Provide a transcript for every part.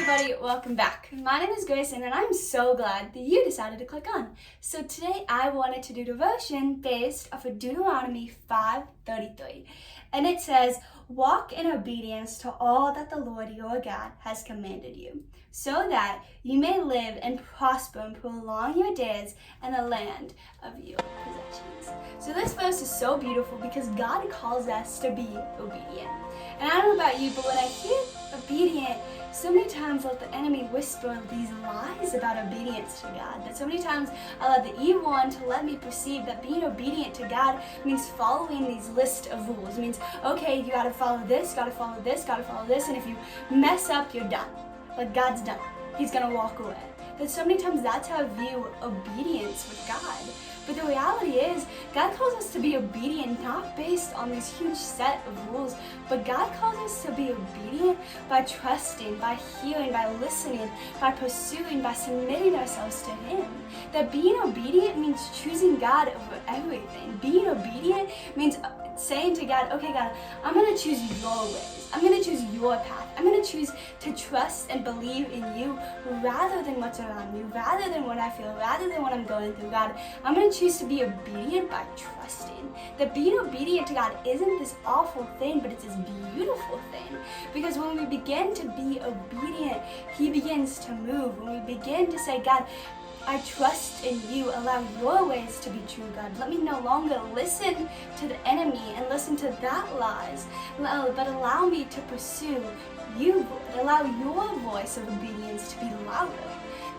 everybody, welcome back. My name is Grayson and I'm so glad that you decided to click on. So today I wanted to do devotion based off of Deuteronomy 5:33. And it says, walk in obedience to all that the Lord your God has commanded you, so that you may live and prosper and prolong your days in the land of your possessions. So this verse is so beautiful because God calls us to be obedient. And I don't know about you, but when I hear obedient, so many times let the enemy whisper these lies about obedience to God. That so many times I let the evil one to let me perceive that being obedient to God means following these list of rules. It means, okay, you gotta follow this, gotta follow this, gotta follow this, and if you mess up, you're done. Like God's done. He's gonna walk away. That so many times that's how I view obedience with God. But the reality is, God calls us to be obedient not based on this huge set of rules, but God calls us to be obedient by trusting, by hearing, by listening, by pursuing, by submitting ourselves to Him. That being obedient means choosing God over everything. Being obedient means saying to God, okay God, I'm going to choose your ways. I'm going to choose your path. I'm going to choose to trust and believe in you rather than what's around me, rather than what I feel, rather than what I'm going through. God, I'm going to choose to be obedient by trusting. That being obedient to God isn't this awful thing, but it's this beautiful thing. Because when we begin to be obedient, He begins to move. When we begin to say, God, I trust in you. Allow your ways to be true, God. Let me no longer listen to the enemy and listen to that lies, but allow me to pursue you, Lord. Allow your voice of obedience to be louder.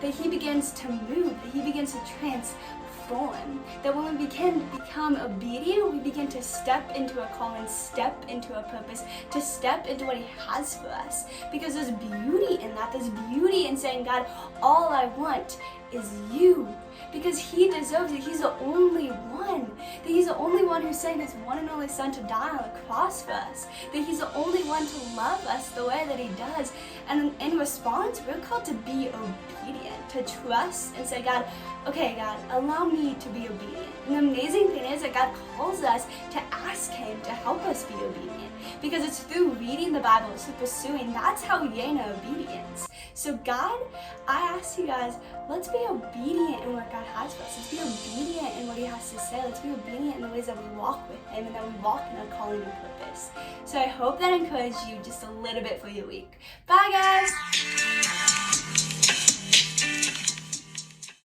That He begins to move, that He begins to transform. That when we begin to become obedient, we begin to step into a calling, step into a purpose, to step into what He has for us. Because there's beauty in that. There's beauty in saying, God, all I want is you. Because He deserves it. He's the only one. That He's the only one who sent His one and only Son to die on the cross for us. That He's the only one to love us the way that He does. And in response, we're called to be obedient, to trust and say, God, okay, God, allow me to be obedient. And the amazing thing is that God calls us to ask Him to help us be obedient. Because it's through reading the Bible, it's through pursuing. That's how we gain obedience. So God, I ask you guys, let's be obedient in what God has for us. Let's be obedient in what He has to say. Let's be obedient in the ways that we walk with Him and that we walk in our calling and purpose. So I hope that encouraged you just a little bit for your week. Bye, guys!